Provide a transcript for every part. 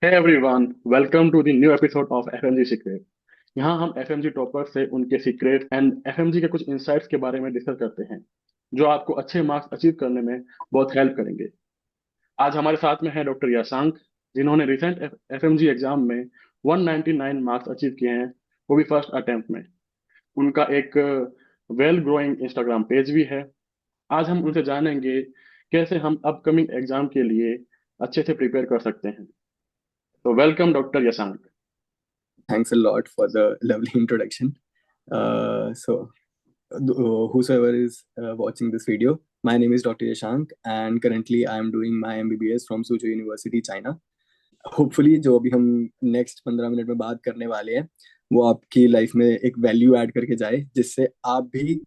Hey everyone, welcome to the new episode of FMG Secret। यहाँ हम FMG topper से उनके सीक्रेट एंड FMG के कुछ इंसाइट्स के बारे में डिस्कस करते हैं जो आपको अच्छे मार्क्स अचीव करने में बहुत हेल्प करेंगे। आज हमारे साथ में है डॉक्टर यशांक, जिन्होंने रिसेंट FMG एग्जाम में 199 मार्क्स अचीव किए हैं, वो भी फर्स्ट अटेम्प्ट में। उनका एक वेल ग्रोइंग इंस्टाग्राम पेज भी है। आज हम उनसे जानेंगे कैसे हम अपकमिंग एग्जाम के लिए अच्छे से प्रिपेयर कर सकते हैं। तो welcome doctor Yashank. Thanks a lot for the lovely introduction. So, whosoever is watching this video, my name is Dr. Yashank, and currently I am doing my MBBS from Suzhou University, China. Hopefully, जो अभी हम next 15 minute में बात करने वाले हैं वो आपकी लाइफ में एक वैल्यू ऐड करके जाए, जिससे आप भी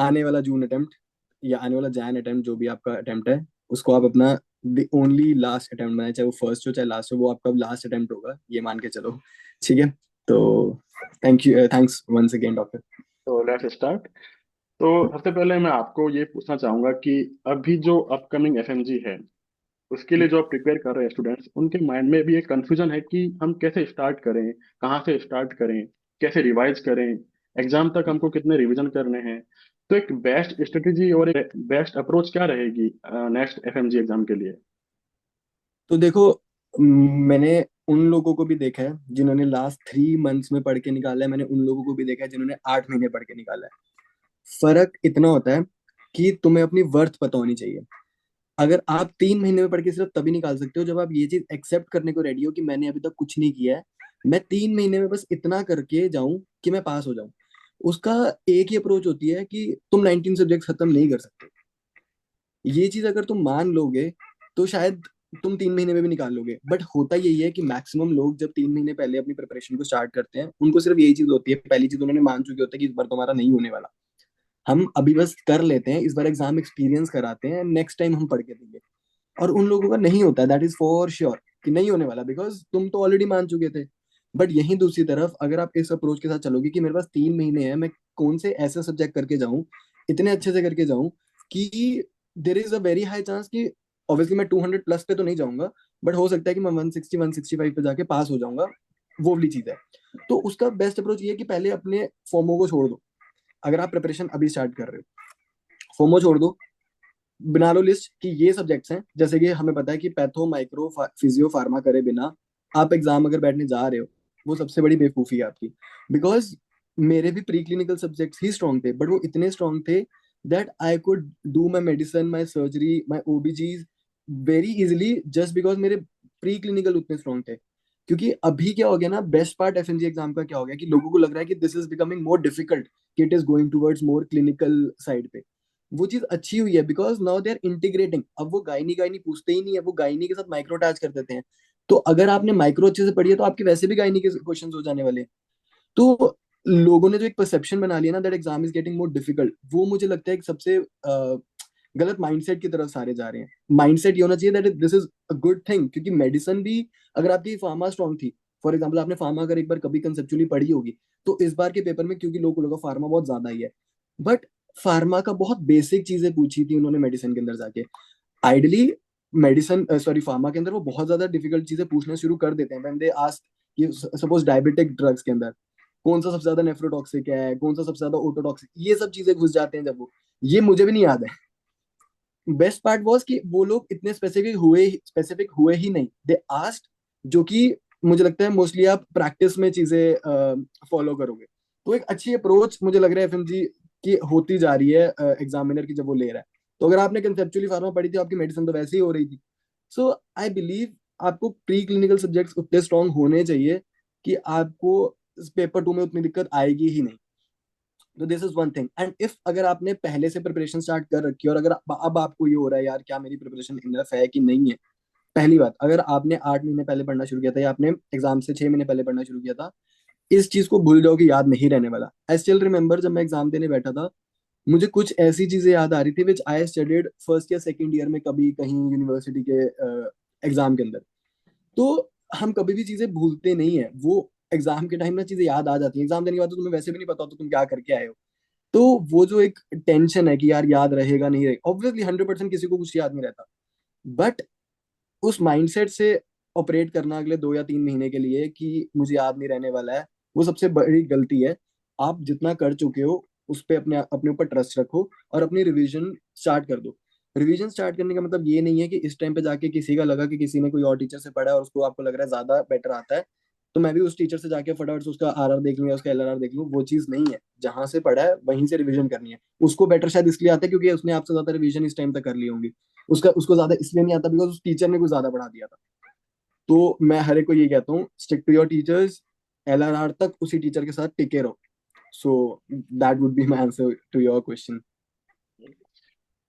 आने वाला जून अटेम्प्ट या आने वाला जैन अटेम्प्ट जो भी आपका अटेम्प्ट है उसको आप अपना द ओनली लास्ट अटेम्प्ट बनाए, चाहे वो फर्स्ट हो चाहे लास्ट हो, वो आपका लास्ट अटेम्प्ट होगा, ये मान के चलो। ठीक है। तो thank you, thanks once again doctor. तो लेट्स स्टार्ट। तो सबसे पहले मैं आपको ये पूछना चाहूंगा कि अभी जो अपकमिंग एफएमजी है उसके लिए जो आप प्रिपेयर कर रहे हैं स्टूडेंट्स, उनके माइंड में भी एक कंफ्यूजन है कि हम कैसे स्टार्ट करें, कहाँ से स्टार्ट करें, कैसे रिवाइज करें, एग्जाम तक हमको कितने रिवीजन करने हैं। तो एक बेस्ट स्ट्रेटेजी और एक बेस्ट अप्रोच क्या रहेगी नेक्स्ट एफएमजी एग्जाम के लिए? तो देखो, मैंने उन लोगों को भी देखा है जिन्होंने लास्ट 3 मंथ्स में पढ़ के निकाला है, मैंने उन लोगों को भी देखा है जिन्होंने 8 महीने पढ़ के निकाला है। फर्क इतना होता है कि तुम्हें अपनी वर्थ पता होनी चाहिए। अगर आप 3 महीने में पढ़ के सिर्फ तभी निकाल सकते हो जब आप ये चीज एक्सेप्ट करने को रेडी हो कि मैंने अभी तक कुछ नहीं किया है, मैं 3 महीने में बस इतना करके जाऊं कि मैं पास हो जाऊं। उसका एक ही अप्रोच होती है कि तुम 19 सब्जेक्ट खत्म नहीं कर सकते। ये चीज अगर तुम मान लोगे तो शायद तुम 3 महीने में भी निकाल लोगे, बट होता यही है कि मैक्सिमम लोग जब 3 महीने पहले अपनी प्रिपरेशन को स्टार्ट करते हैं उनको सिर्फ यही चीज होती है, पहली चीज उन्होंने मान चुके होते हैं कि इस बार तुम्हारा नहीं होने वाला। हम अभी बस कर लेते हैं, इस बार एग्जाम एक्सपीरियंस कराते हैं, नेक्स्ट टाइम हम पढ़ के देंगे। और उन लोगों का नहीं होता, दैट इज फॉर श्योर कि नहीं होने वाला, बिकॉज तुम तो ऑलरेडी मान चुके थे। बट यहीं दूसरी तरफ अगर आप इस अप्रोच के साथ चलोगे कि मेरे पास 3 महीने हैं, मैं कौन से ऐसे सब्जेक्ट करके जाऊं, इतने अच्छे से करके जाऊं कि there is a very high chance कि ऑब्वियसली मैं 200 प्लस पे तो नहीं जाऊंगा, बट हो सकता है कि मैं 160 165 पे जाके पास हो जाऊंगा। वो वाली चीज है। तो उसका बेस्ट अप्रोच ये है कि पहले अपने फॉर्मो को छोड़ दो। अगर आप प्रिपरेशन अभी स्टार्ट कर रहे हो, फोमो छोड़ दो, बना लो लिस्ट कि ये सब्जेक्ट्स हैं। जैसे कि हमें पता है कि पैथो, माइक्रो, फिजियो, फार्मा करे बिना आप एग्जाम अगर बैठने जा रहे हो, वो सबसे बड़ी बेवकूफ़ी है आपकी। बिकॉज मेरे भी प्री क्लिनिकल सब्जेक्ट्स ही स्ट्रॉन्ग थे, बट वो इतने स्ट्रॉन्ग थे that I could do my medicine, my surgery, my OBGs very easily, just because मेरे प्री क्लिनिकल उतने स्ट्रॉन्ग थे। क्योंकि अभी क्या हो गया ना, बेस्ट पार्ट एफएनजी एग्जाम का क्या हो गया कि लोगों को लग रहा है कि this is becoming more difficult, कि it is going towards more clinical side पे। वो चीज अच्छी हुई है because now they are integrating. अब वो गायनी गायनी पूछते ही नहीं है, वो गायनी के साथ माइक्रो अटैच कर देते हैं। तो अगर आपने माइक्रो अच्छे से पढ़ी है तो आपके वैसे भी गायनी के क्वेश्चन हो जाने वाले हैं। तो लोगों ने जो एक परसेप्शन बना लिया ना that exam is getting more difficult, वो मुझे लगता है एक सबसे गलत माइंडसेट की तरफ सारे जा रहे हैं। माइंडसेट ये होना चाहिए that this is a good thing, क्योंकि मेडिसिन भी, अगर आपकी फार्मा स्ट्रांग थी, फॉर एग्जाम्पल आपने फार्मा अगर एक बार कभी कंसेप्चुअली पढ़ी होगी, तो इस बार के पेपर में क्योंकि लोगों को फार्मा बहुत ज्यादा ही है, बट फार्मा का बहुत बेसिक चीजें पूछी थी उन्होंने मेडिसिन के अंदर जाके। आइडली मेडिसिन, सॉरी, फार्मा के अंदर वो बहुत ज्यादा डिफिकल्ट चीजें पूछना शुरू कर देते हैं व्हेन दे आस्क कि सपोज डायबिटिक ड्रग्स के अंदर कौन सा सबसे ज्यादा नेफ्रोटॉक्सिक है, कौन सा सबसे ज्यादा ओटोटॉक्सिक, ये सब चीजें घुस जाते हैं जब वो, ये मुझे भी नहीं याद है। बेस्ट पार्ट वॉज कि वो लोग इतने स्पेसिफिक हुए ही नहीं, दे आस्ट, जो कि मुझे लगता है मोस्टली आप प्रैक्टिस में चीजें फॉलो करोगे। तो एक अच्छी अप्रोच मुझे लग रहा है एफएमजी की होती जा रही है एग्जामिनर की जब वो ले रहा है। तो अगर आपने कंसेप्चुअली फार्मा पढ़ी थी, आपकी मेडिसिन तो वैसे ही हो रही थी। सो आई बिलीव आपको प्री क्लिनिकल सब्जेक्ट्स उतने स्ट्रांग होने चाहिए कि आपको पेपर 2 में उतनी दिक्कत आएगी ही नहीं। तो this is one thing. And if अगर आपने पहले से प्रिपरेशन स्टार्ट कर रखी है और अगर अब आपको ये हो रहा है यार क्या मेरी प्रिपरेशन इनफ है कि नहीं है, पहली बात, अगर आपने 8 महीने पहले पढ़ना शुरू किया था या आपने एग्जाम से 6 महीने पहले पढ़ना शुरू किया था, इस चीज को भूल जाओ कि याद नहीं रहने वाला। आई स्टिल रिमेम्बर जब मैं एग्जाम देने बैठा था, मुझे कुछ ऐसी चीजें याद आ रही थी विच आई स्टडीड फर्स्ट या सेकंड ईयर में कभी कहीं यूनिवर्सिटी के एग्जाम के अंदर। तो हम कभी भी चीजें भूलते नहीं है, वो एग्जाम के टाइम में चीजें याद आ जाती है। एग्जाम देने के बाद तो तुम्हें वैसे भी नहीं पता होता तुम क्या करके आए हो। तो वो जो एक टेंशन है कि यार याद रहेगा नहीं रहेगा, ऑब्वियसली 100% किसी को कुछ याद नहीं रहता, बट उस माइंडसेट से ऑपरेट करना अगले 2 या 3 महीने के लिए कि मुझे याद नहीं रहने वाला है, वो सबसे बड़ी गलती है। आप जितना कर चुके हो उस पे अपने अपने ऊपर ट्रस्ट रखो और अपनी रिवीजन स्टार्ट कर दो। रिवीजन स्टार्ट करने का मतलब ये नहीं है कि इस टाइम पे जाके किसी का लगा कि किसी ने कोई और टीचर से पढ़ा है और उसको आपको लग रहा है ज्यादा बेटर आता है, तो मैं भी उस टीचर से जाके फटाफट से उसका आरआर देख लूँ या उसका एलआरआर देख लूँ। वो चीज नहीं है, जहां से पढ़ा है वहीं से रिवीजन करनी है। उसको बेटर शायद इसलिए आता है क्योंकि उसने आपसे ज्यादा रिवीजन इस टाइम तक कर ली होंगी। उसका उसको ज्यादा इसलिए नहीं आता बिकॉज उस टीचर ने कुछ ज्यादा पढ़ा दिया था। तो मैं हर एक को ये कहता हूँ, stick to your teachers, LRR तक उसी टीचर के साथ टिके रहो। So that would be my answer to your question.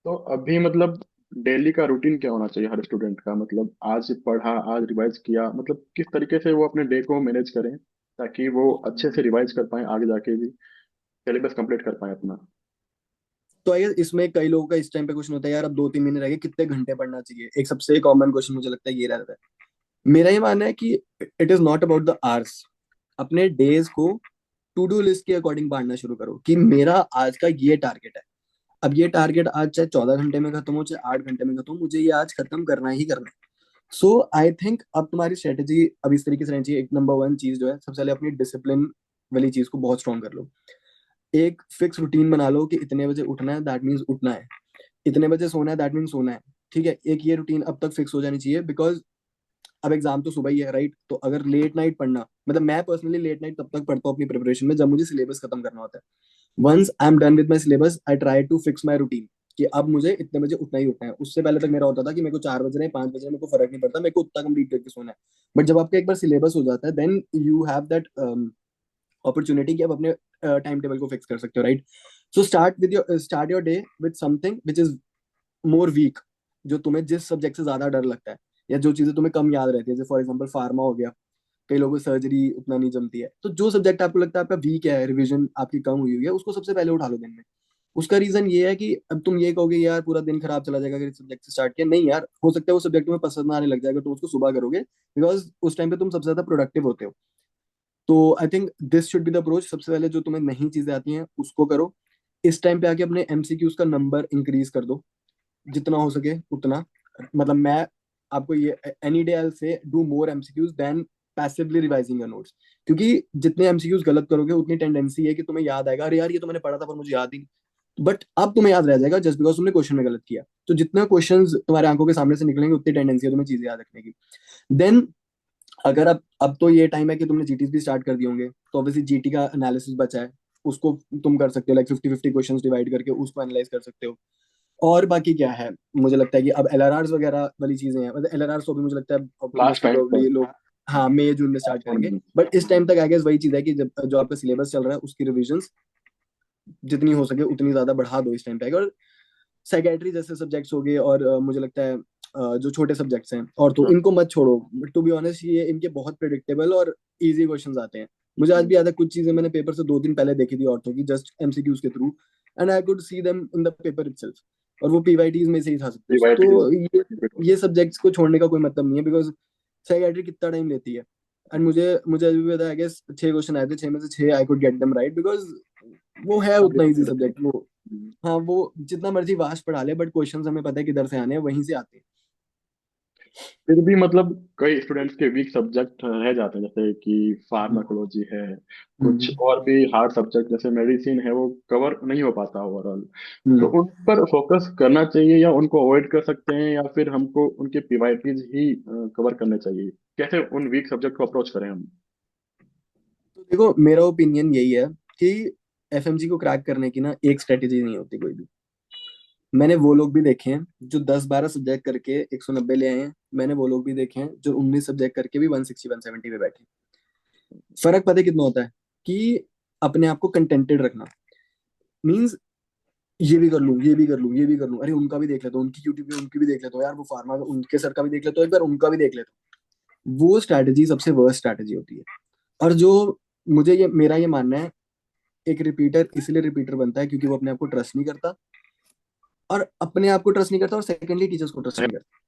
तो अभी मतलब डेली का रूटीन क्या होना चाहिए हर स्टूडेंट का? मतलब आज पढ़ा, आज रिवाइज किया, मतलब किस तरीके से वो अपने डे को मैनेज करें ताकि वो अच्छे से रिवाइज कर पाए, आगे जाके भी सिलेबस कंप्लीट कर पाए अपना। तो आई गेस इसमें कई लोगों का इस टाइम पे क्वेश्चन होता है, यार अब 2 3 महीने रह गए, कितने घंटे पढ़ना चाहिए। एक सबसे कॉमन क्वेश्चन मुझे लगता है ये रहता है। मेरा ये मानना है कि it is not about the hours. अपने डेज को टू डू लिस्ट के अकॉर्डिंग बांटना शुरू करो कि मेरा आज का ये टारगेट है। अब ये टारगेट आज चाहे 14 घंटे में खत्म हो चाहे 8 घंटे में खत्म हो, मुझे ये आज खत्म करना ही करना है। सो आई थिंक अब तुम्हारी स्ट्रेटेजी अब इस तरीके से रहनी चाहिए। एक नंबर वन चीज जो है, सबसे पहले अपनी डिसिप्लिन वाली चीज को बहुत स्ट्रॉन्ग कर लो। एक फिक्स रूटीन बना लो कि इतने बजे उठना है, दैट मीन्स उठना है। इतने बजे सोना है, दैट मीन्स सोना है। ठीक है, एक ये रूटीन अब तक फिक्स हो जानी चाहिए बिकॉज अब एग्जाम तो सुबह ही है, राइट? तो अगर लेट नाइट पढ़ना, मतलब मैं पर्सनली लेट नाइट तब तक पढ़ता हूँ अपनी प्रिपरेशन में जब मुझे सिलेबस खत्म करना होता है। Once I am done with my syllabus I try to fix my routine कि अब मुझे इतने बजे उठना ही उठना है। उससे पहले तक मेरा होता था कि मेरे को 4 बज रहे हैं 5 बज रहे हैं, मेरे को फर्क नहीं पड़ता, मेरे को उतना कंप्लीट करके सोना है। बट जब आपका एक बार सिलेबस हो जाता है then you have that opportunity कि आप अपने टाइम टेबल को फिक्स कर सकते हो, right? So start your day with something which is more weak. जो तुम्हें जिस सब्जेक्ट से ज्यादा डर लगता है या जो चीजें तुम्हें कम याद रहती है, जैसे फॉर एग्जांपल फार्मा हो गया, कई लोगों को सर्जरी उतना नहीं जमती है, तो जो सब्जेक्ट आपको लगता है आपका वीक है, रिवीजन आपकी कम हुई हुई है, उसको सबसे पहले उठा लो दिन में। उसका रीजन ये है कि अब तुम ये कहोगे यार पूरा दिन खराब चला जाएगा अगर इस सब्जेक्ट से स्टार्ट किया। नहीं यार, हो सकता है वो सब्जेक्ट तुम्हें पसंद ना आने लग जाएगा, तुम उसको सुबह करोगे बिकॉज उस टाइम पे तुम सबसे ज्यादा प्रोडक्टिव होते हो। तो I think this should be the approach. सबसे पहले जो तुम्हें नहीं चीजें आती हैं उसको करो। इस टाइम पे आके अपने एमसीक्यूज का नंबर इंक्रीज कर दो जितना हो सके उतना। मतलब मैं आपको ये any day I say do more MCQs than passively revising your notes. क्योंकि जितने एमसीक्यूज गलत करोगे उतनी टेंडेंसी है कि तुम्हें याद आएगा, अरे यार ये तो मैंने पढ़ा था पर मुझे याद ही नहीं। बट अब तुम्हें याद रह जाएगा जस्ट बिकॉज तुमने क्वेश्चन में गलत किया। तो जितने क्वेश्चंस तुम्हारे आंखों के सामने से निकलेंगे उतनी टेंडेंसी है तुम्हें चीजें याद रखने की। देन अगर अब तो ये टाइम है कि तुमने जीटीज भी स्टार्ट कर दिए होंगे, तो ऑब्वियसली जीटी का एनालिसिस बचा है, उसको तुम कर सकते हो, लाइक 50 50 क्वेश्चंस डिवाइड करके उसको एनालाइज कर सकते हो। और बाकी क्या है, मुझे लगता है कि अब एलआरआर वगैरह वाली चीजें हैं। मतलब एलआरआर तो भी मुझे लगता है लास्ट मोस्टली टाइम पर। प्रोबेबली लोग हाँ मई जून में स्टार्ट करेंगे। बट इस टाइम तक आई गेस वही चीज है कि जब जो आपका सिलेबस चल रहा है उसकी रिविजन जितनी हो सके उतनी ज्यादा बढ़ा दो इस टाइम पे। और साइकेट्री जैसे सब्जेक्ट्स हो गए और मुझे लगता है जो छोटे सब्जेक्ट्स हैं और तो इनको मत छोड़ो। टू बी ऑनेस्ट ये इनके बहुत प्रिडिक्टेबल और इजी क्वेश्चंस आते हैं। मुझे आज भी याद है कुछ चीजें मैंने पेपर से 2 दिन पहले देखी थी ऑर्थो की, जस्ट एमसीक्यूज के through, and I could see them in the paper itself. और वो पीवाईटीज में से ही था सब कुछ। रिवाइज। तो ये सब्जेक्ट्स को छोड़ने का कोई मतलब नहीं है बिकॉज साइकेट्री कितना टाइम लेती है। एंड मुझे मुझे अभी भी पता है, आई गेस 6 क्वेश्चन आए थे, 6 में से 6 I could get them right because वो है उतना इजी सब्जेक्ट वो। हाँ वो जितना मर्जी वास्ट पढ़ा ले बट क्वेश्चंस हमें पता है किधर से आने हैं, वहीं से आते हैं। फिर भी मतलब कई स्टूडेंट्स के वीक सब्जेक्ट रह जाते हैं, जैसे कि फार्माकोलॉजी है, कुछ हम्म और भी हार्ड सब्जेक्ट जैसे मेडिसिन है, वो कवर नहीं हो पाता ओवरऑल। तो हम्म उन पर फोकस करना चाहिए या उनको अवॉइड कर सकते हैं, या फिर हमको उनके पीवाईटीज ही कवर करने चाहिए? कैसे उन वीक सब्जेक्ट को अप्रोच करें हम? तो देखो मेरा ओपिनियन यही है कि एफएमजी को क्रैक करने की ना एक स्ट्रेटेजी नहीं होती कोई भी। मैंने वो लोग भी देखे हैं जो 10 12 सब्जेक्ट करके 190 ले आए हैं। मैंने वो लोग भी देखे हैं जो 19 सब्जेक्ट करके भी 160 170 पे बैठे हैं। फर्क पता है कितना होता है कि अपने आप को कंटेंटेड रखना मीन्स ये भी कर लूं ये भी कर लूं ये भी कर लूं, अरे उनका भी देख लेता हूँ, उनकी यूट्यूब पे उनकी भी देख लेता हूँ, यार वो फार्मा उनके सर का भी देख लेता हूँ, एक बार उनका भी देख लेता हूँ। वो स्ट्रैटेजी सबसे वर्स्ट स्ट्रैटेजी होती है। और जो मुझे ये मेरा ये मानना है, एक रिपीटर इसलिए रिपीटर बनता है क्योंकि वो अपने आप को ट्रस्ट नहीं करता, और अपने आप को ट्रस्ट नहीं करता और सेकेंडली टीचर्स को ट्रस्ट नहीं करता।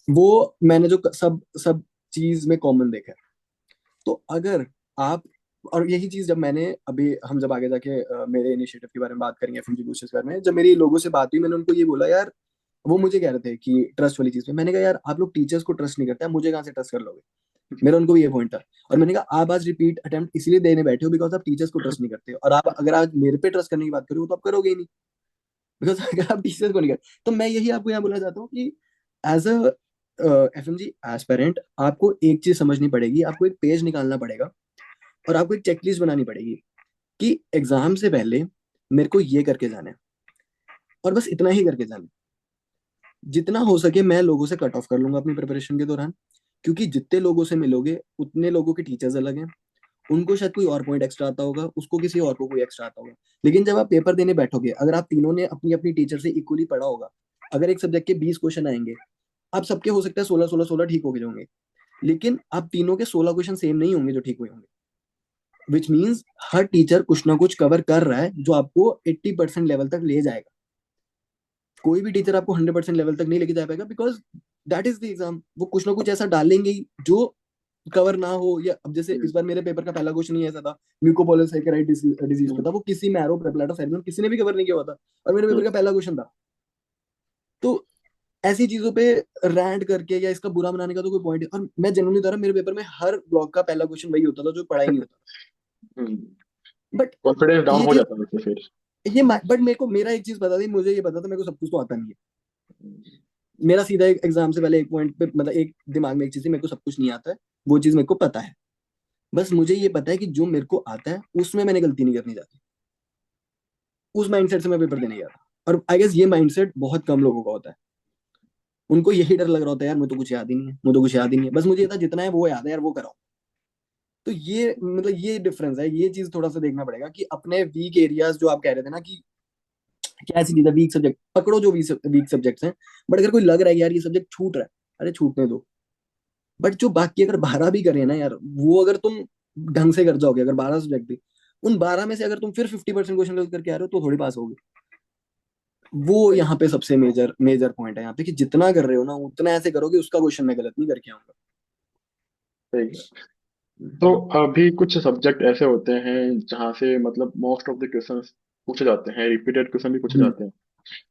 वो मैंने जो सब सब चीज में कॉमन देखा है। तो अगर आप, और यही चीज जब मैंने अभी हम जब आगे जाके मेरे इनिशिएटिव के बारे में बात करेंगे एफएमजी बूस्टर्स के बारे में, जब मेरी लोगों से बात हुई मैंने उनको ये बोला यार वो मुझे कह रहे थे कि ट्रस्ट वाली चीज पे, मैंने कहा यार आप लोग टीचर्स को ट्रस्ट नहीं करते, आप मुझे कहाँ से ट्रस्ट कर लोगे। मेरा उनको भी ये पॉइंट था। और मैंने कहा आप आज रिपीट अटेम्प्ट इसलिए देने बैठे हो बिकॉज आप टीचर्स को ट्रस्ट नहीं करते हो, और आप अगर आज मेरे पे ट्रस्ट करने की बात करोगे तो आप करोगे ही नहीं, बिकॉज अगर आप टीचर्स को नहीं करते। तो मैं यही आपको यहाँ बोलना चाहता हूँ कि एज अ एफएमजी एस्पेरेंट आपको एक चीज समझनी पड़ेगी, आपको एक पेज निकालना पड़ेगा और आपको एक चेकलिस्ट बनानी पड़ेगी कि एग्जाम से पहले मेरे को ये करके जाना है, और बस इतना ही करके जाना है। जितना हो सके मैं लोगों से कट ऑफ कर लूंगा अपनी प्रिपरेशन के दौरान, क्योंकि जितने लोगों से मिलोगे उतने लोगों के टीचर्स अलग हैं, उनको शायद कोई और पॉइंट एक्स्ट्रा आता होगा, उसको किसी और को कोई एक्स्ट्रा आता होगा। लेकिन जब आप पेपर देने बैठोगे, अगर आप तीनों ने अपनी अपनी टीचर से इक्वली पढ़ा होगा, अगर एक सब्जेक्ट के 20 क्वेश्चन आएंगे, आप सबके हो सकता है 16 16 16 ठीक हो गए होंगे, लेकिन आप तीनों के 16 क्वेश्चन सेम नहीं होंगे जो ठीक हुए होंगे। विच मीन्स हर टीचर कुछ ना कुछ कवर कर रहा है जो आपको 80% लेवल तक ले जाएगा। कोई भी टीचर आपको 100% लेवल तक नहीं लेके जा पाएगा, because that is the exam. वो कुछ ना कुछ ऐसा डालेंगे ही जो कवर ना हो। या अब जैसे इस बार मेरे पेपर का पहला क्वेश्चन ही ऐसा था, म्यूकोपॉलीसाइकेराइड डिजीज पे था, वो किसी मैरो प्रेपलाटा सेरिनम किसी ने भी कवर नहीं किया हुआ था, और मेरे पेपर का पहला क्वेश्चन था। तो ऐसी चीजों पे रैंट करके या इसका बुरा बनाने का तो कोई पॉइंट है। और मैं जनरली बता रहा, मेरे पेपर में हर ब्लॉक का पहला क्वेश्चन वही होता था जो पढ़ाई नहीं होता। बट कॉन्फिडेंस डाउन ये हो चीज, जाता है उससे फिर। ये बट मेरे को मेरा एक चीज पता थी, मुझे ये पता था मेरे को सब कुछ तो आता नहीं है। मेरा सीधा एक एग्जाम से पहले एक पॉइंट पे, मतलब एक दिमाग में एक चीज थी, मेरे को सब कुछ नहीं आता है, वो चीज मेरे को पता है। बस मुझे ये पता है कि जो मेरे को आता है उसमें मैंने गलती नहीं करनी चाहती। उस माइंडसेट से मैं पेपर देने गया था। और आई गेस ये माइंडसेट बहुत कम लोगों का होता है। उनको यही डर लग रहा होता है, यार मुझे तो कुछ याद ही नहीं है, मुझे तो कुछ याद ही नहीं है, बस मुझे ये था जितना है वो याद है यार, वो कराओ। तो ये मतलब ये डिफरेंस है, ये चीज थोड़ा सा देखना पड़ेगा कि अपने वीक एरियाज जो आप कह रहे थे ना कि क्या ऐसी चीज है, वीक सब्जेक्ट पकड़ो जो वीक सब्जेक्ट्स हैं। बट अगर कोई लग रहा है कि यार ये सब्जेक्ट छूट रहा है, अरे छूटने दो। बट जो बाकी अगर 12 भी करे ना यार, वो अगर तुम ढंग से कर जाओगे, अगर 12 सब्जेक्ट भी, उन 12 में से अगर तुम फिर 50% क्वेश्चन करके आ रहे हो तो थोड़ी पास होगे। वो सही यहाँ पे सबसे मेजर मेजर पॉइंट है यहाँ पे, कि जितना कर रहे हो ना उतना ऐसे करो कि उसका क्वेश्चन मैं गलत नहीं करके आऊंगा। सही है। तो अभी कुछ सब्जेक्ट ऐसे होते हैं जहाँ से मतलब मोस्ट ऑफ द क्वेश्चंस पूछे जाते हैं, रिपीटेड क्वेश्चन भी पूछे हम्म, जाते हैं।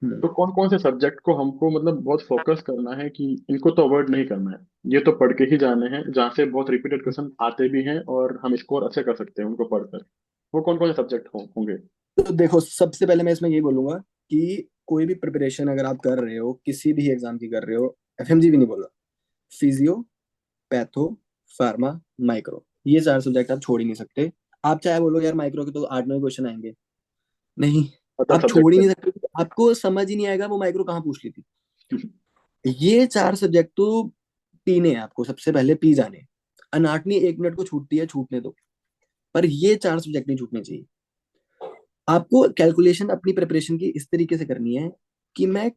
हम्म। तो कौन कौन से सब्जेक्ट को हमको मतलब बहुत फोकस करना है कि इनको तो अवॉइड नहीं करना है, ये तो पढ़ के ही जाने हैं, जहाँ से बहुत रिपीटेड क्वेश्चन आते भी हैं और हम स्कोर अच्छे कर सकते हैं उनको पढ़कर। वो कौन कौन से सब्जेक्ट होंगे? तो देखो, सबसे पहले मैं इसमें ये बोलूंगा कि कोई भी प्रिपरेशन अगर आप कर रहे हो, किसी भी एग्जाम की कर रहे हो, एफएमजी भी नहीं बोल रहा, फिजियो, पैथो, फार्मा, माइक्रो, ये 4 सब्जेक्ट आप छोड़ ही नहीं सकते। आप चाहे बोलो यार माइक्रो के तो 8 9 क्वेश्चन आएंगे, नहीं, पता आप छोड़ ही सब्जेक्ट नहीं सकते, आपको समझ ही नहीं आएगा वो माइक्रो कहाँ पूछ ली थी। ये 4 सब्जेक्ट तो पीने हैं आपको, सबसे पहले पी जाने। अनाटमी 1 मिनट को छूटती है, छूटने दो, पर ये 4 सब्जेक्ट नहीं छूटने चाहिए। आपको कैलकुलेशन अपनी प्रिपरेशन की इस तरीके से करनी है कि मैं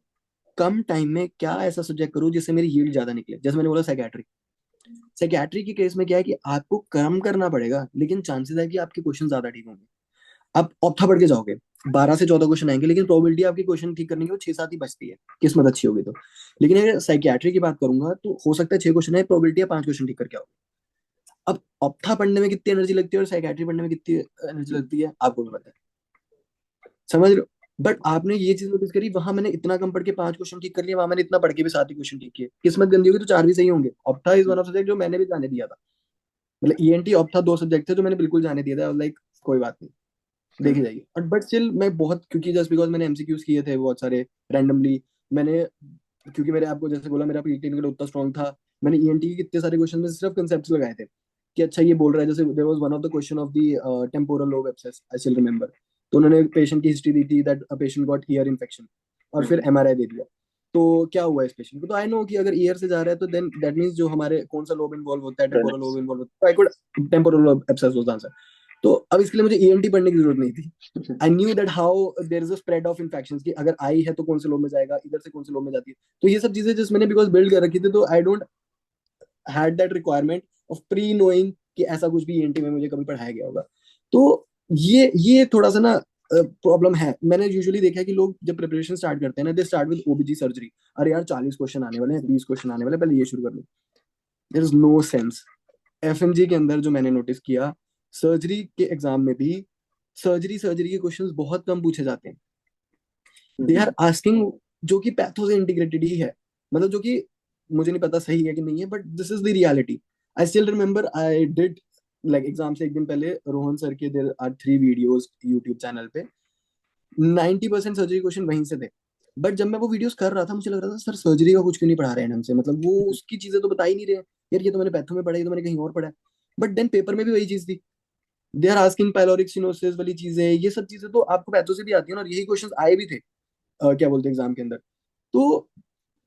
कम टाइम में क्या ऐसा सब्जेक्ट करूं जिससे मेरी यील्ड ज्यादा निकले। जैसे मैंने बोला साइकेट्री, साइकेट्री के केस में क्या है कि आपको कम करना पड़ेगा, लेकिन चांसेस है कि आपके क्वेश्चन ज्यादा ठीक होंगे। आप ऑप्था पढ़ के जाओगे, 12 से 14 क्वेश्चन आएंगे, लेकिन प्रोबेबिलिटी आपकी क्वेश्चन ठीक करने की वो 6 7 ही बचती है, किस्मत अच्छी होगी तो। लेकिन अगर साइकियाट्री की बात करूंगा तो हो सकता है 6 क्वेश्चन है, प्रोबेबिलिटी है 5 क्वेश्चन ठीक करके आओ। अब ऑप्था पढ़ने में कितनी एनर्जी लगती है और साइकियाट्री पढ़ने में कितनी एनर्जी लगती है आपको भी पता है, समझ रहे हो। बट आपने ये चीज नोटिस करी, वहां मैंने इतना कम पढ़ के 5 क्वेश्चन ठीक कर लिया, वहां मैंने इतना पढ़ के भी 7 ही क्वेश्चन ठीक किए। किस्मत गंदी होगी तो 4 भी सही होंगे। Ophtha is one of subject जो मैंने भी जाने दिया था, मतलब ईएनटी ऑप्था 2 सब्जेक्ट थे जो मैंने बिल्कुल जाने दिया था, लाइक कोई बात नहीं, देखी जाएगी। और बट स्टिल मैं बहुत, क्योंकि जस्ट बिकॉज मैंने एमसीक्यूज किए थे बहुत सारे रैंडमली, मैंने, क्योंकि मेरे आपको जैसे बोला मेरा प्री टेक्निकल उतना स्ट्रॉन्ग था, मैंने ईएनटी के कितने सारे क्वेश्चन में सिर्फ कंसेप्ट्स लगाए थे कि अच्छा ये बोल रहा है। जैसे there was one of the question of the temporal lobe abscess, I still remember. तो उन्होंने पेशेंट की हिस्ट्री दी थी that a patient got ear infection, और फिर एमआरआई दे दिया। तो क्या हुआ इस पेशेंट को, तो आई नो कि अगर ईयर से जा रहा है तो देन दैट मींस जो हमारे कौन सा लोब इन्वॉल्व होता है, टेम्पोरल लोब इन्वॉल्व होता है, तो I could temporal lobe abscess was the answer. तो अब इसके लिए मुझे ईएनटी पढ़ने की जरूरत नहीं थी। I knew that how there is a spread of infection, कि अगर आई है तो कौन से लोब में जाएगा, इधर से कौन से लोब में जाती है। तो ये सब चीजें जिस मैंने बिकॉज बिल्ड कर रखी थी, तो I don't had that requirement of pre knowing कि ऐसा कुछ भी ईएनटी में मुझे कभी पढ़ाया गया होगा। तो ये थोड़ा सा ना प्रॉब्लम है। मैंने यूजुअली देखा है कि लोग जब प्रिपरेशन स्टार्ट करते हैं ना, दे स्टार्ट विद ओबीजी सर्जरी। अरे यार 40 क्वेश्चन आने वाले हैं, 20 क्वेश्चन आने वाले हैं, पहले ये शुरू कर लो। There is no sense. FMG के अंदर जो मैंने नोटिस किया, सर्जरी के एग्जाम में भी सर्जरी सर्जरी के क्वेश्चंस बहुत कम पूछे जाते हैं। दे आर आस्किंग जो कि पैथो से इंटीग्रेटेड ही है, मतलब जो कि मुझे नहीं पता सही है कि नहीं है, but this is the reality. I still remember I did like exam से एक दिन पहले रोहन सर के there are 3 videos YouTube channel पे, 90% सर्जरी क्वेश्चन वहीं से थे। बट जब मैं वो वीडियोस कर रहा था मुझे लग रहा था सर सर्जरी का कुछ क्यों नहीं पढ़ा रहे हैं ढंग से, मतलब वो उसकी चीजें तो बता ही नहीं रहे हैं। यार ये तो मैंने पैथो में पढ़ा है, ये तो मैंने कहीं और पढ़ा है। बट देन पेपर में भी वही चीज थी, दे आर आस्किंग पाइलोरिक सिनोसिस वाली चीजें, ये सब चीजें तो आपको पैथो से भी आती है ना, और यही क्वेश्चन आए भी थे क्या बोलते हैं एग्जाम के अंदर। तो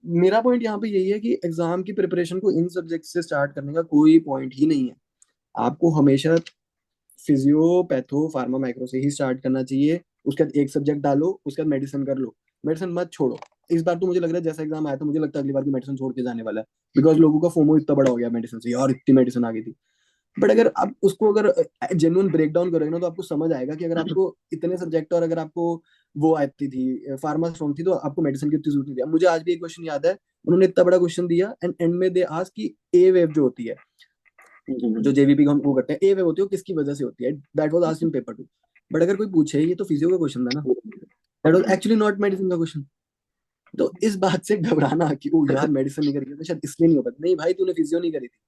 मेरा पॉइंट यहाँ पे यही है कि एग्जाम की प्रिपरेशन को इन सब्जेक्ट से स्टार्ट करने का कोई पॉइंट ही नहीं है। आपको हमेशा फिजियो पैथो फार्मा माइक्रो से ही स्टार्ट करना चाहिए। उसके बाद एक सब्जेक्ट डालो, उसके बाद मेडिसिन कर लो, मेडिसिन मत छोड़ो। इस बार तो मुझे लग रहा है जैसा एग्जाम आया था मुझे लगता है अगली बार की मेडिसिन छोड़ के जाने वाला है, बिकॉज लोगों का फोमो इतना बड़ा हो गया मेडिसिन से, यार इतनी मेडिसिन आ गई थी। बट अगर आप उसको अगर जेन्युइन ब्रेक डाउन करोगे ना तो आपको समझ आएगा कि अगर आपको इतने सब्जेक्ट और अगर आपको वो आती थी फार्मा स्ट्रॉन्ग थी तो आपको मेडिसिन की उतनी जरूरत नहीं थी। अब मुझे आज भी एक क्वेश्चन याद है, उन्होंने इतना बड़ा क्वेश्चन दिया एंड एंड में दे आज की ए वेव जो होती है, जो जेवीपी को हम वो करते हैं, ए वेव होती है वो किसकी वजह से होती है, that was asked in paper 2। But अगर कोई पूछे ये तो फिजियो का क्वेश्चन था ना, that was actually not medicine का क्वेश्चन। तो इस बात से घबराना कि ओ यार मेडिसिन नहीं करी तो शायद इसलिए नहीं हो पाता, नहीं भाई तूने फिजियो नहीं करी थी।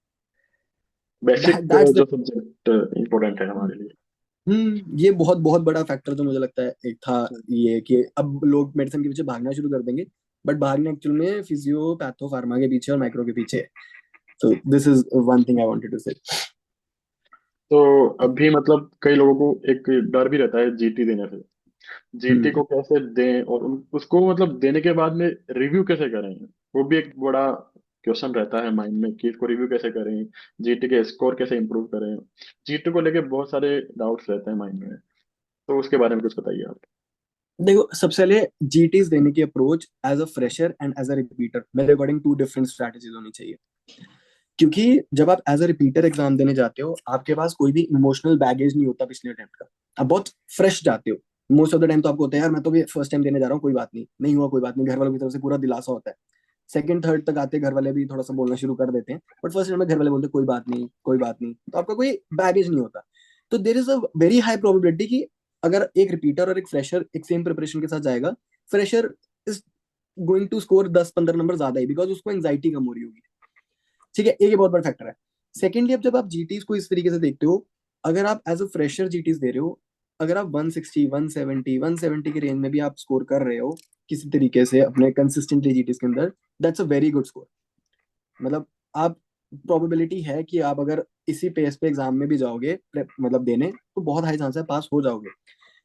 बेसिक दैट्स द जो सब्जेक्ट इम्पोर्टेंट है हमारे लिए। ये बहुत बहुत बड़ा फैक्टर जो मुझे लगता है एक था, ये कि अब लोग मेडिसिन के पीछे भागना शुरू कर देंगे, बट भागना एक्चुअल में फिजियो पैथो फार्मा के पीछे और माइक्रो के पीछे है। तो this is one thing I wanted to say. तो अभी मतलब कई लोगों को एक डर भी रहता है जीटी देने से। जीटी हम्म को कैसे दें और उसको मतलब देने के बाद में रिव्यू कैसे करें, वो भी एक बड़ा क्वेश्चन रहता है माइंड में कि इसको रिव्यू कैसे करें, जीटी के स्कोर कैसे इंप्रूव करें। जीटी को लेके बहुत सारे डाउट्स रहते हैं माइंड में, तो उसके बारे में कुछ बताइए आप। देखो सबसे पहले जीटीज देने की approach as a fresher and as a repeater मेरे अकॉर्डिंग 2 डिफरेंट स्ट्रैटेजीज होनी चाहिए। क्योंकि जब आप एज अ रिपीटर एग्जाम देने जाते हो आपके पास कोई भी इमोशनल बैगेज नहीं होता पिछले अटेम्प्ट का, आप बहुत फ्रेश जाते हो। मोस्ट ऑफ द टाइम तो आपको होता है यार मैं तो भी फर्स्ट टाइम देने जा रहा हूँ, कोई बात नहीं, नहीं हुआ कोई बात नहीं, घर वालों की तरफ से पूरा दिलासा होता है। सेकंड थर्ड तक आते घर वाले भी थोड़ा सा बोलना शुरू कर देते हैं, बट फर्स्ट टाइम में घर वाले बोलते कोई बात नहीं कोई बात नहीं, तो आपका कोई बैगेज नहीं होता। तो there is a very high probability कि अगर एक रिपीटर और एक फ्रेशर एक सेम प्रिपरेशन के साथ जाएगा, fresher is going to score 10-15 number ज्यादा ही, बिकॉज उसको एंग्जाइटी कम हो रही होगी। ठीक है, एक ये बहुत बड़ा फैक्टर है। सेकेंडली अब जब आप जीटीज को इस तरीके से देखते हो, अगर आप एज अ फ्रेशर जीटीज दे रहे हो, अगर आप 160 170 की रेंज में भी आप स्कोर कर रहे हो किसी तरीके से अपने कंसिस्टेंटली जीटीज के अंदर, that's a very good score. मतलब आप प्रोबेबिलिटी है कि आप अगर इसी पेस पे एग्जाम में भी जाओगे मतलब देने, तो बहुत हाई चांस है पास हो जाओगे।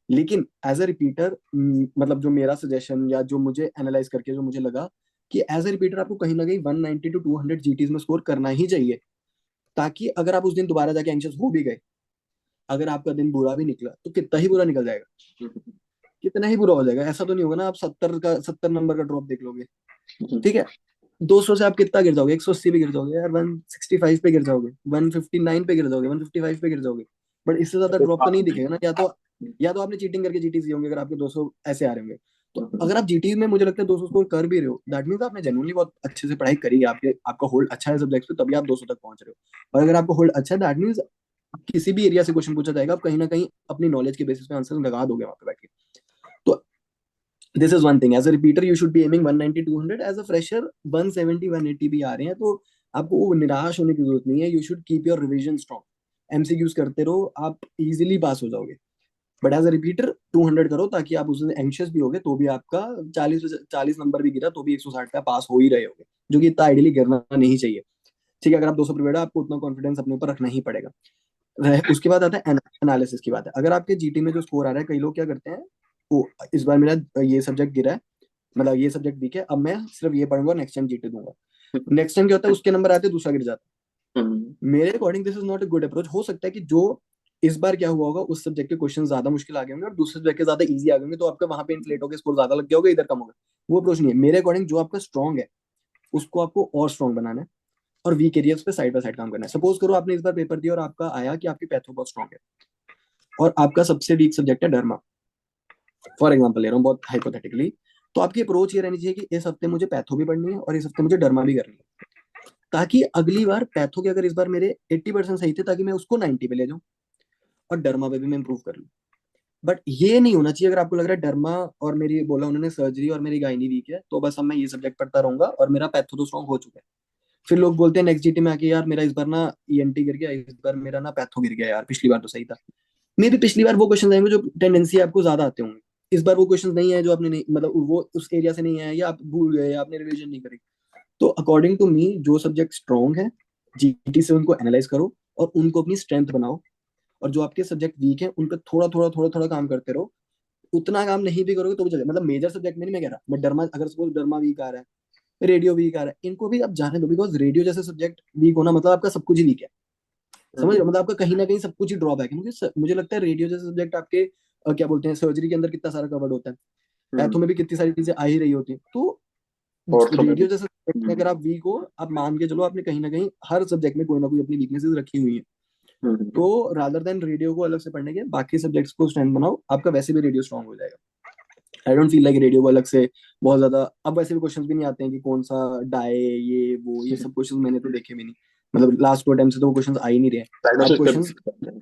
लेकिन एज अ रिपीटर मतलब जो मेरा सजेशन या जो मुझे एनालाइज करके जो मुझे लगा कि एज अ रिपीटर आपको कहीं ना कहीं 190 टू 200 जीटीज में स्कोर करना ही चाहिए, ताकि अगर आप उस दिन दोबारा जाके एंशियस हो भी गए, अगर आपका दिन बुरा भी निकला तो कितना ही बुरा निकल जाएगा, कितना ही बुरा हो जाएगा, ऐसा तो नहीं होगा ना आप 70 नंबर का ड्रॉप देख लोगे। ठीक है, 200 से आप कितना गिर जाओगे, 180 पे गिर जाओगे यार, 165 पे गिर जाओगे, 159 पे गिर जाओगे, 155 पे गिर जाओगे। बट इससे ज्यादा ड्रॉप तो नहीं दिखेगा ना, या तो आपने चीटिंग करके जीटी दिए होंगे अगर आपके 200 ऐसे आ रहे होंगे। तो अगर आप जीटी में मुझे लगता है 200 स्कोर कर भी रहे हो, दैट मीन्स आपने जेन्युइनली बहुत अच्छे से पढ़ाई करी है, आपके आपका होल्ड अच्छा है सब्जेक्ट पे, तभी आप 200 तक पहुंच रहे हो। और अगर आपका होल्ड अच्छा है दैट मीन्स किसी भी एरिया से क्वेश्चन पूछा जाएगा आप कहीं ना कहीं अपनी नॉलेज के बेसिस पे आंसर लगा दोगे वहां पे बैठ के। तो this is one thing, as a repeater you should be aiming 190 200, as a fresher 170 180 भी आ रहे हैं तो आपको वो निराश होने की जरूरत नहीं है, you should keep your revision strong, MCQs करते रहो, आप इजीली पास हो जाओगे। बट एज अ रिपीटर 200 करो, ताकि आप उसमें एंशियस भी होगे तो भी आपका 40 नंबर भी गिरा तो भी 160 का पास हो ही रहे होगे, जो कि इतना आइडियली गिरना नहीं चाहिए। ठीक है, अगर आप 200 प्रिपेयर है आपको उतना कॉन्फिडेंस अपने ऊपर रखना ही पड़ेगा। उसके बाद आता है एनालिसिस की बात है, अगर आपके जीटी में जो स्कोर आ रहा है, कई लोग क्या करते हैं, वो इस बार मेरा ये सब्जेक्ट गिरा है, मतलब ये सब्जेक्ट वीक है, अब मैं सिर्फ ये पढ़ूंगा नेक्स्ट टाइम जीटी दूंगा। नेक्स्ट टाइम क्या होता है उसके नंबर आते हैं दूसरा गिर जाता है। मेरे according this is not a good approach. हो सकता है कि जो इस बार क्या हुआ होगा उस सब्जेक्ट के क्वेश्चन ज्यादा मुश्किल आ गए होंगे और दूसरे सब्जेक्ट के ज्यादा इजी आ गए होंगे, तो आपका वहां पे इन्फ्लेट होकर स्कोर ज्यादा लग गया होगा, इधर कम होगा। वो अप्रोच नहीं है मेरे अकॉर्डिंग। जो आपका स्ट्रॉन्ग है उसको आपको और स्ट्रॉन्ग बनाना है, और वीक एरियाज पे साइड बाय साइड काम करना है। सपोज करो आपने इस बार पेपर दिया और आपका आया कि आपकी पैथो बहुत स्ट्रॉन्ग है और आपका सबसे वीक सब्जेक्ट है डर्मा, फॉर एग्जाम्पल ले रहा हूँ बहुत हाइपोथेटिकली, तो आपकी अप्रोच ये रहनी चाहिए कि इस हफ्ते मुझे पैथो भी पढ़नी है और इस हफ्ते मुझे डर्मा भी करनी है, ताकि अगली बार पैथो के अगर इस बार मेरे 80% सही थे ताकि मैं उसको 90 पे ले जाऊं और डर्मा पे भी मैं इंप्रूव कर लूं। बट ये नहीं होना चाहिए, अगर आपको लग रहा है डर्मा और मेरी बोला उन्होंने सर्जरी और मेरी गायनी वीक है तो बस अब मैं ये सब्जेक्ट पढ़ता रहूंगा और मेरा पैथो तो स्ट्रॉन्ग हो चुका है। फिर लोग बोलते हैं नेक्स्ट जीटी में आके, यार मेरा इस बार ना ईएनटी गिर गया, इस बार मेरा ना पैथो गिर गया, यार पिछली बार तो सही था। मे भी पिछली बार वो क्वेश्चन आएंगे जो टेंडेंसी आपको ज्यादा आते होंगे, इस बार वो क्वेश्चन नहीं है जो आपने नहीं, मतलब वो उस एरिया से नहीं है, या आप भूल गए या आपने रिवीजन नहीं करी। तो अकॉर्डिंग टू मी जो सब्जेक्ट स्ट्रॉन्ग है, जीटी से उनको एनालाइज करो और उनको अपनी स्ट्रेंथ बनाओ। और जो आपके सब्जेक्ट वीक है उन पर थोड़ा थोड़ा काम करते रहो। उतना काम नहीं भी करोगे तो भी चलेगा, मतलब मेजर सब्जेक्ट में नहीं मैं कह रहा, बट डर्मा अगर सपोज डर्मा वीक आ रहा है, रेडियो वीक आ रहा है, इनको भी आप जाने दो, बिकॉज रेडियो जैसे सब्जेक्ट वीक होना मतलब आपका सब कुछ ही वीक है। समझ रहे हो, मतलब आपका कहीं ना कहीं सब कुछ ही ड्रॉबैक है। मुझे लगता है रेडियो जैसे सब्जेक्ट आपके क्या बोलते हैं, सर्जरी के अंदर कितना सारा कवर्ड होता है, पैथो हम्म। में भी कितनी सारी चीजें आ ही रही होती है। तो ऑर्थो में भी। रेडियो जैसे सब्जेक्ट में अगर आप वीक हो, आप मान के चलो आपने कहीं ना कहीं हर सब्जेक्ट में कोई ना कोई अपनी वीकनेसेस रखी हुई है। हम्म। तो रादर देन रेडियो को अलग से पढ़ने के बाकी सब्जेक्ट्स को स्ट्रेंथ बनाओ, आपका वैसे भी रेडियो स्ट्रांग हो जाएगा। I don't feel like radio को अलग से बहुत ज्यादा, अब वैसे भी क्वेश्चंस भी नहीं आते हैं कि कौन सा डाई, ये सब क्वेश्चंस मैंने तो देखे भी नहीं। मतलब लास्ट 2 टाइम से तो वो क्वेश्चंस आ ही नहीं रहे। अब डायग्नोसिस कर क्वेश्चंस, सकते हैं।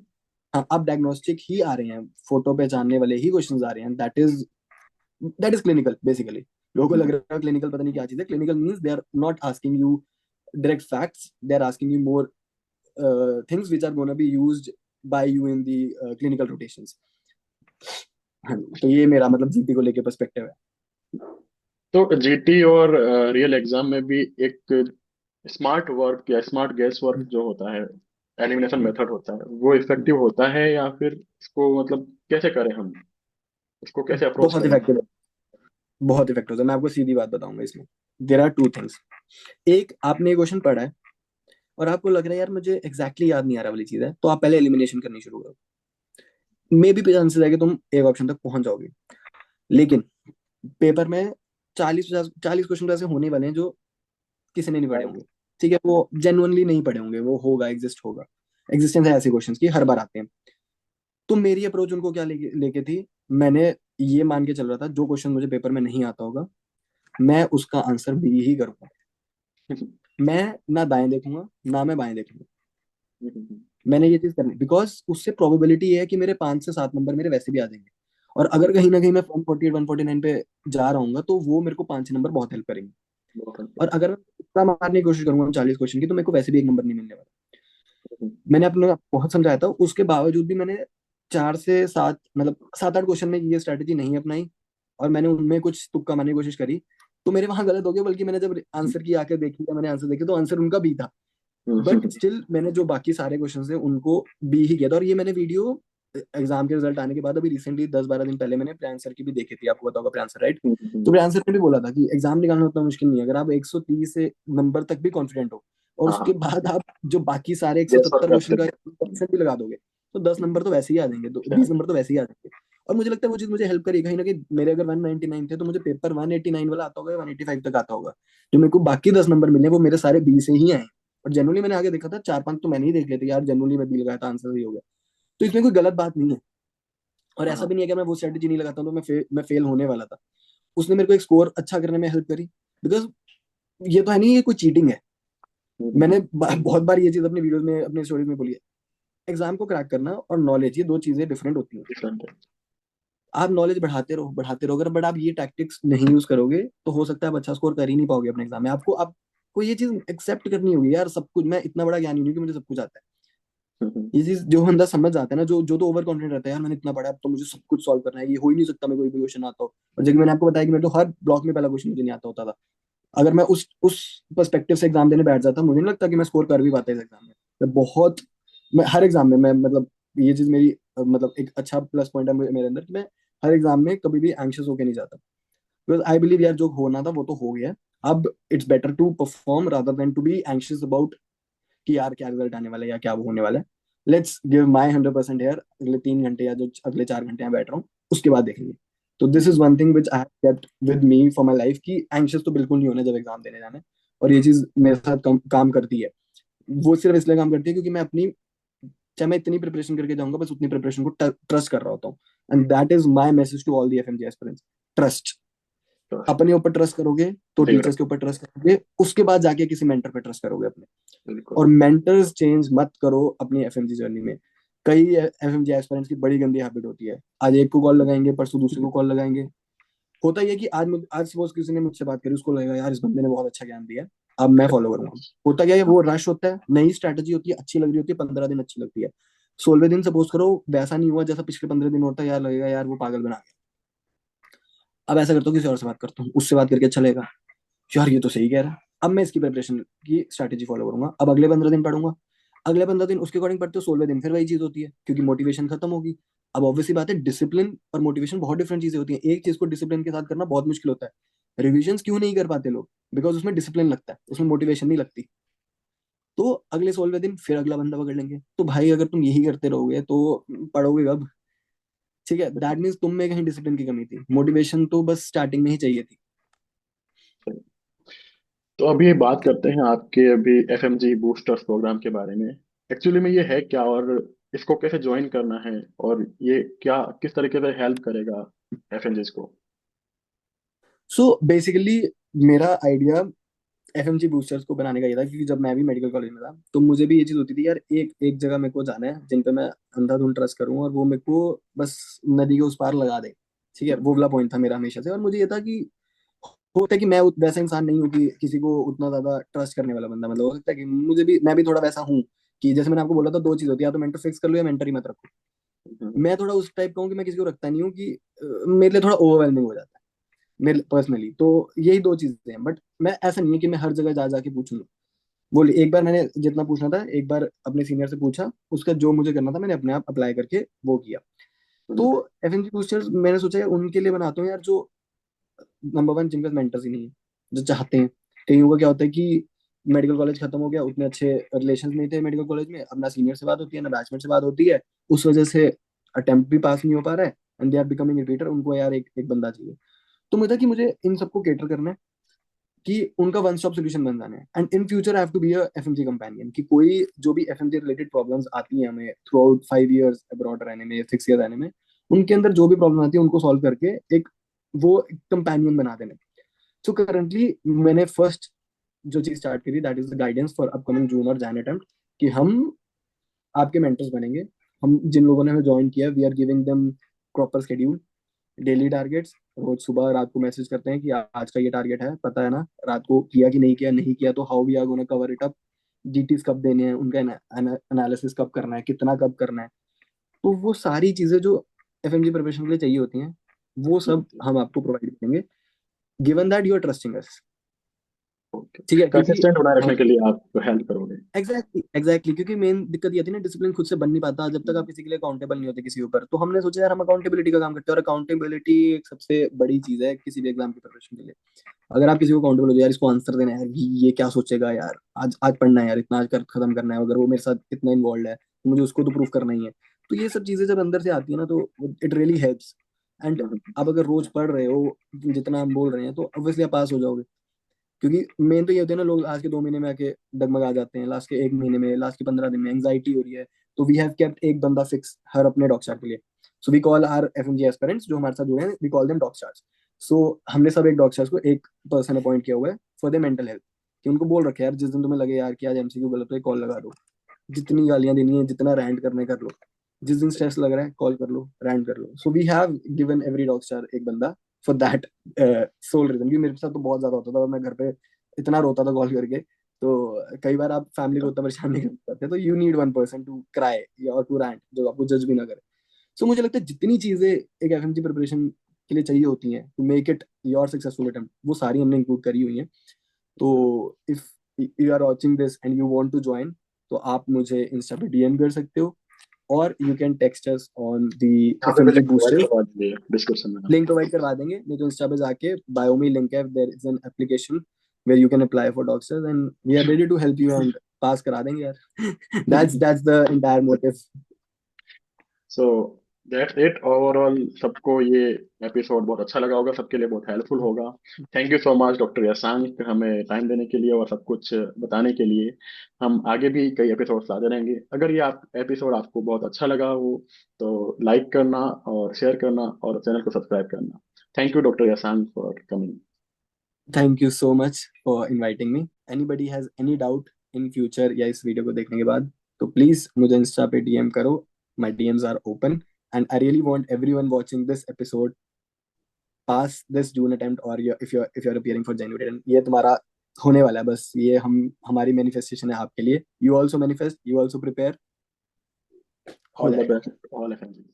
हाँ अब डायग्नोस्टिक ही आ रहे हैं, फोटो पहचानने वाले ही क्वेश्चंस आ रहे हैं। That is clinical basically. लोगों को लग हम्म। रहा है क्लिनिकल पता नहीं क्या चीज है। Clinical means they are not asking you direct facts, they are asking you more things which are gonna be used by you in the clinical rotations. हाँ, तो ये मेरा मतलब जीपी को लेके पर्सपेक्टिव है। तो जीटी और रियल एग्जाम में भी एक स्मार्ट वर्क या स्मार्ट गैस वर्क जो होता है, एलिमिनेशन मेथड होता है, वो इफेक्टिव होता है या फिर इसको मतलब कैसे करें हम, उसको कैसे अप्रोच बहुत करें? इफेक्टिव है, बहुत इफेक्टिव है। मैं आपको सीधी बात बताऊंगा इसमें। There are two things. एक, आपने ये क्वेश्चन पढ़ा है और आपको लग रहा है यार मुझे एग्जैक्टली याद नहीं आ रहा वाली चीज है, तो आप पहले एलिमिनेशन करनी शुरू करो। मे भी चांसेस है कि तुम एक ऑप्शन तक पहुंच जाओगे, लेकिन पेपर में 40 क्वेश्चन तो ऐसे होने वाले हैं जो किसी ने नहीं पढ़े होंगे। ठीक है, वो जेन्युइनली नहीं पढ़े होंगे, वो होगा, एग्जिस्ट होगा। एग्जिस्टेंस है ऐसे क्वेश्चंस की, हर बार आते हैं। तो मेरी अप्रोच उनको क्या लेके थी, मैंने ये मान के चल रहा था जो क्वेश्चन मुझे पेपर में नहीं आता होगा मैं उसका आंसर बी ही करूंगा। मैं ना दाएं देखूंगा ना मैं बाएं देखूंगा। मैंने ये चीज करनी, बिकॉज उससे प्रोबेबिलिटी ये है कि मेरे 5 से 7 नंबर मेरे वैसे भी आ जाएंगे। और अगर कहीं ना कहीं मैं 148 149 पे जा रहा हूँ तो वो मेरे को 5 6 नंबर बहुत हेल्प करेंगे। और अगर मैं इतना मारने की कोशिश करूंगा 40 क्वेश्चन की, तो मेरे को वैसे भी एक नंबर नहीं मिलने वाला। मैंने अपने बहुत समझाया था, उसके बावजूद भी मैंने 4 से 7, मतलब 7 8 क्वेश्चन में ये स्ट्रैटेजी नहीं अपनाई और मैंने उनमें कुछ तुक्का मारने की कोशिश करी। तो मेरे वहां गलत हो गया, बल्कि मैंने जब आंसर की आके देखी या मैंने आंसर देखे तो आंसर उनका बी था। बट स्टिल मैंने जो बाकी सारे क्वेश्चन थे उनको बी ही किया था। और ये मैंने वीडियो एग्जाम के रिजल्ट आने के बाद अभी रिसेंटली 10 12 दिन पहले मैंने प्रियांश सर की भी देखी थी, आपको बताओगा प्रियांश सर, राइट? तो प्रियांश सर ने भी बोला था कि एग्जाम निकालना उतना मुश्किल नहीं है अगर आप 130 से नंबर तक भी कॉन्फिडेंट हो और उसके हाँ, बाद आप जो बाकी सारे एक सौ गैस वर्क सत्तर करते क्वेश्चन का हैं। परसेंट भी लगा दोगे तो 10 नंबर तो वैसे ही आ जाएंगे, तो अच्छा। 20 नंबर तो वैसे ही आ जाएंगे। और मुझे लगता है वो चीज मुझे हेल्प करी कहीं ना कहीं। मेरे अगर 199 थे तो मुझे पेपर 189 वाला आता होगा, 185 तक आता होगा। जो मेरे को बाकी 10 नंबर मिले वो मेरे सारे बी से ही आए। और जनरली मैंने आगे देखा था 4 5 तो मैंने ही देख लेते यार, जनरली मैं बी लगाया था, आंसर सही हो गया। तो इसमें कोई गलत बात नहीं है। और ऐसा हाँ। भी नहीं है कि मैं वो स्ट्रेटेजी नहीं लगाता हूं तो मैं फेल होने वाला था। उसने मेरे को एक स्कोर अच्छा करने में हेल्प करी। बिकॉज ये तो है नहीं ये कोई चीटिंग है। मैंने बहुत बार ये चीज अपनी वीडियोस में अपनी स्टोरीज में बोली है। एग्जाम को क्रैक करना और नॉलेज, ये दो चीजें डिफरेंट होती हैं। डिफरेंट है। आप नॉलेज बढ़ाते रहो, अगर बट आप ये टैक्टिक्स नहीं यूज करोगे तो हो सकता है आप अच्छा स्कोर कर ही नहीं पाओगे अपने एग्जाम में। आपको ये चीज एक्सेप्ट करनी होगी यार, सब कुछ, मैं इतना बड़ा ज्ञानी नहीं हूं कि मुझे सब कुछ आता है। ये चीज जो बंदा समझ जाता है ना, जो जो तो ओवर कॉन्फिडेंट रहता है, यार मैंने इतना पढ़ा अब तो मुझे सब कुछ सॉल्व करना है, ये हो ही नहीं सकता मैं कोई भी क्वेश्चन आता हो। और जैसे कि मैंने आपको बताया कि मैं तो हर ब्लॉक में पहला क्वेश्चन मुझे नहीं आता होता था। अगर मैं उस पर्सपेक्टिव से एग्जाम देने बैठ जाता मुझे नहीं लगता कि मैं स्कोर कर भी पाता इस एग्जाम में। मैं हर एग्जाम में मैं मतलब ये चीज मेरी मतलब एक अच्छा प्लस पॉइंट है मेरे अंदर कि मैं हर एग्जाम में कभी भी एंग्शियस होकर नहीं जाता। बिकॉज आई बिलीव यार जो होना था वो तो हो गया। अब it's better to perform rather than to be anxious about कि यार क्या रिजल्ट आने वाला है या क्या वो होने वाला है। लेट्स गिव माई 100% हेयर, अगले 3 घंटे या जो अगले 4 घंटे यहाँ बैठ रहा हूँ उसके बाद देखेंगे। तो this is one thing which I have kept with me for my life कि एंग्शियस तो बिल्कुल नहीं होना जब एग्जाम देने जाना है। और ये चीज मेरे साथ काम करती है। वो सिर्फ इसलिए काम करती है क्योंकि मैं अपनी, चाहे मैं इतनी प्रिपरेशन करके जाऊंगा बस उतनी प्रिपरेशन को ट्रस्ट कर रहा होता हूँ। And that is my message to all the FMG aspirants. Trust. अपने ऊपर ट्रस्ट करोगे तो टीचर्स के ऊपर ट्रस्ट करोगे, उसके बाद जाके किसी मेंटर पे ट्रस्ट करोगे अपने। बिल्कुल। और मेंटर्स चेंज मत करो अपनी एफएमजी जर्नी में। कई एफएमजी एस्पिरेंट्स की बड़ी गंदी हैबिट होती है, आज एक को कॉल लगाएंगे, परसों दूसरे को कॉल लगाएंगे। होता ही है कि आज सपोज किसी ने मुझसे बात करी, उसको लगेगा यार इस बंदे ने बहुत अच्छा ज्ञान दिया, अब मैं फॉलो करूंगा। होता क्या है, वो रश होता है, नई स्ट्रैटेजी होती है, अच्छी लग रही होती है, 15 दिन अच्छी लगती है, 16वें दिन सपोज करो वैसा नहीं हुआ जैसा पिछले 15 दिन होता है, यार लगेगा यार वो पागल बना गया। अब ऐसा करता हूँ किसी और से बात करता हूँ, उससे बात करके अच्छा लगेगा, यार ये तो सही कह रहा है, अब मैं इसकी प्रिपरेशन की स्ट्रैटेजी फॉलो करूंगा, अब अगले 15 दिन पढ़ूंगा, अगले 15 दिन उसके अकॉर्डिंग पढ़ते हो, 16वें दिन फिर वही चीज होती है, क्योंकि मोटिवेशन खत्म होगी। अब ऑब्वियसली बात है, डिसिप्लिन और मोटिवेशन बहुत डिफरेंट चीजें होती हैं, एक चीज को डिसिप्लिन के साथ करना बहुत मुश्किल होता है। रिविजन क्यों नहीं कर पाते लोग? बिकॉज उसमें डिसिप्लिन लगता है, उसमें मोटिवेशन नहीं लगती। तो अगले 16वें दिन फिर अगला बंदा पकड़ लेंगे। तो भाई अगर तुम यही करते रहोगे तो पढ़ोगे कब? ठीक है, दैट मीन्स तुम में कहीं डिसिप्लिन की कमी थी, मोटिवेशन तो बस स्टार्टिंग में ही चाहिए थी। तो अभी बात करते हैं आपके अभी एफएमजी बूस्टर्स प्रोग्राम के बारे में। एक्चुअली में ये है क्या, और इसको कैसे ज्वाइन करना है, और ये क्या किस तरीके से हेल्प करेगा एफएमजी को? सो बेसिकली मेरा आइडिया एफएमजी बूस्टर्स को बनाने का ये था, क्योंकि जब मैं भी मेडिकल कॉलेज में था तो मुझे भी ये चीज होती थी यार, एक एक जगह मेरे को जाना है जिन पे मैं अंधाधुंध ट्रस्ट करूं और वो मेरे को बस नदी के उस पार लगा दे। ठीक है, वो वाला पॉइंट था मेरा हमेशा से, और मुझे ये था कि होता है कि मैं वैसा इंसान नहीं हूँ कि किसी को उतना ज्यादा ट्रस्ट करने वाला बंदा, मतलब हो सकता है कि मुझे भी, मैं भी थोड़ा वैसा हूँ कि जैसे मैंने आपको बोला था, दो चीज होती है, या तो मेंटर फिक्स कर लो या मेंटर ही मत रखो। हम्म। मैं थोड़ा उस टाइप का हूँ कि मैं किसी को रखता नहीं हूँ, कि मेरे लिए थोड़ा ओवरवेलमिंग हो जाता है मेरे पर्सनली, तो यही दो चीजें हैं। बट मैं ऐसा नहीं है कि मैं हर जगह जा जाके पूछूंगा। बोले एक बार मैंने जितना पूछना था, एक बार अपने सीनियर से पूछा, उसका जो मुझे करना था मैंने अपने आप अप्लाई करके वो किया। तो हम्म। एफएनजी बूस्टर्स मैंने सोचा यार उनके लिए बनाता हूँ यार, जो नंबर वन जिनके मेंटर्स ही नहीं है, जो चाहते हैं। कईयों का क्या होता है कि मेडिकल कॉलेज खत्म हो गया, उतने अच्छे रिलेशन नहीं थे मेडिकल कॉलेज में, अब ना सीनियर से बात होती है ना बैचमेट से बात होती है, उस वजह से अटेम्प्ट भी पास नहीं हो पा रहा है, and they are becoming repeater, उनको यार एक एक बंदा चाहिए। तो मुझे था कि मुझे इन सबको केटर करना है, कि उनका वन स्टॉप सॉल्यूशन बन जाना है, and in future I have to be a FMG companion, कि कोई जो भी एफएमजी रिलेटेड प्रॉब्लम्स आती हैं हमें थ्रू आउट 5 इयर्स अब्रॉड रहने में, 6 ईयर रहने में, उनके अंदर जो भी प्रॉब्लम आती है उनको सॉल्व करके एक वो कंपेनियन बना देना। सो करंटली मैंने फर्स्ट जो चीज स्टार्ट करी, that is the guidance for upcoming June और जैन अटेम्प्ट, कि हम आपके मेंटर्स बनेंगे। हम जिन लोगों ने हमें ज्वाइन किया, we are giving them proper schedule, daily targets, रोज सुबह रात को मैसेज करते हैं कि आज का ये टारगेट है, पता है ना, रात को किया कि नहीं किया, नहीं किया तो how we are gonna cover it up, डीटीज कब देने हैं, उनका एनालिसिस कब करना है, कितना कब करना है। तो वो सारी चीजें जो एफएमजी प्रिपरेशन के लिए चाहिए होती हैं, वो सब हम आपको प्रोवाइड करेंगे, given that you are trusting us. Okay. ठीक है, क्योंकि कंसिस्टेंट बनाए रखने हम के लिए आप हेल्प करोगे? एग्जैक्टली क्योंकि मेन दिक्कत ये थी ना, डिसिप्लिन खुद से बन नहीं पाता जब तक आप किसी के लिए अकाउंटेबल नहीं होते किसी ऊपर। तो हमने सोचा यार हम अकाउंटेबिलिटी का काम करते हैं, और अकाउंटेबिलिटी एक सबसे बड़ी चीज है किसी भी एग्जाम की प्रिपरेशन के लिए। अगर आप किसी को अकाउंटेबल हो जाए, यार इसको आंसर देना है यार, ये क्या सोचेगा यार, आज आज पढ़ना है यार, इतना आज कर खत्म करना है, अगर वो मेरे साथ इतना इन्वॉल्व है तो मुझे उसको तो प्रूफ करना ही है। तो ये सब चीजें जब अंदर से आती है ना, तो इट रियली हेल्प्स। एंड हम्म। आप अगर रोज पढ़ रहे हो जितना हम बोल रहे हैं, तो ऑब्वियसली आप पास हो जाओगे। क्योंकि मेन तो ये होता है ना, लोग आज के 2 महीने में आके डगमगा जाते हैं, लास्ट के 1 महीने में, लास्ट के 15 दिन में एंग्जाइटी हो रही है। तो वी हैव केप्ट एक बंदा फिक्स हर अपने डॉग स्टार के लिए। So we call our FMG aspirants जो हमारे साथ जुड़े हैं, we call them dog stars. So हमने सब एक डॉग स्टार्स को एक पर्सन अपॉइंट किया हुआ है फॉर द मेंटल हेल्थ, कि उनको बोल रखे यार जिस दिन तुम्हें लगे यार कि आज एमसीक्यू गलत है, कॉल लगा दो, जितनी गालियां देनी है, जितना रैंट करने कर लो, जिस दिन स्ट्रेस लग रहा है कॉल कर लो, रैंट कर लो। So we have given every dog star एक बंदा फॉर दैट सोल रीजन। क्योंकि मेरे साथ तो बहुत ज्यादा होता था, और मैं घर पे इतना रोता था कॉल करके। तो कई बार आप फैमिली को उतना परेशान नहीं कर पाते, तो you need one person to cry और टू रैंट, जो आपको जज भी ना करे। सो मुझे लगता है जितनी चीजें एक एफएमजी प्रिपरेशन के लिए चाहिए होती हैं to make it your successful attempt, वो सारी हमने इंक्लूड करी हुई हैं। तो if you are watching this and you want to join, तो आप मुझे इंस्टा पे डीएम कर सकते हो, और you can text us on the यहाँ पे भी एफएमजी लिंक प्रोवाइड बूस्टर। करवा दीजिए डिस्क्रिप्शन में। लिंक प्रोवाइड करवा देंगे, नहीं तो इंस्टा पे जाके बायो में लिंक है, there is an application where you can apply for doctors, and we are ready to help you, and pass करा देंगे यार। That's the entire motive. So that's it overall. सबको ये एपिसोड बहुत अच्छा लगा होगा, सबके लिए बहुत हेल्पफुल होगा। Thank you so much doctor Yashank, हमें टाइम देने के लिए और सब कुछ बताने के लिए। हम आगे भी कई एपिसोड लाते रहेंगे। अगर ये आप एपिसोड आपको बहुत अच्छा लगा हो तो लाइक करना और शेयर करना और चैनल को सब्सक्राइब करना। Thank you doctor Yashank for coming. Thank you so much for inviting me. Anybody has any doubt in future या इस वीडियो को देखने के बाद, तो प्लीज मुझे इंस्टा पे डीएम करो, My DMs are open, and I really want everyone watching this episode pass this June attempt, or if you're appearing for January attempt, ये तुम्हारा होने वाला है। बस ये हम हमारी मैनिफेस्टेशन है आपके लिए। You also manifest, you also prepare, हो ऑल द जाएगा। Best all FMG.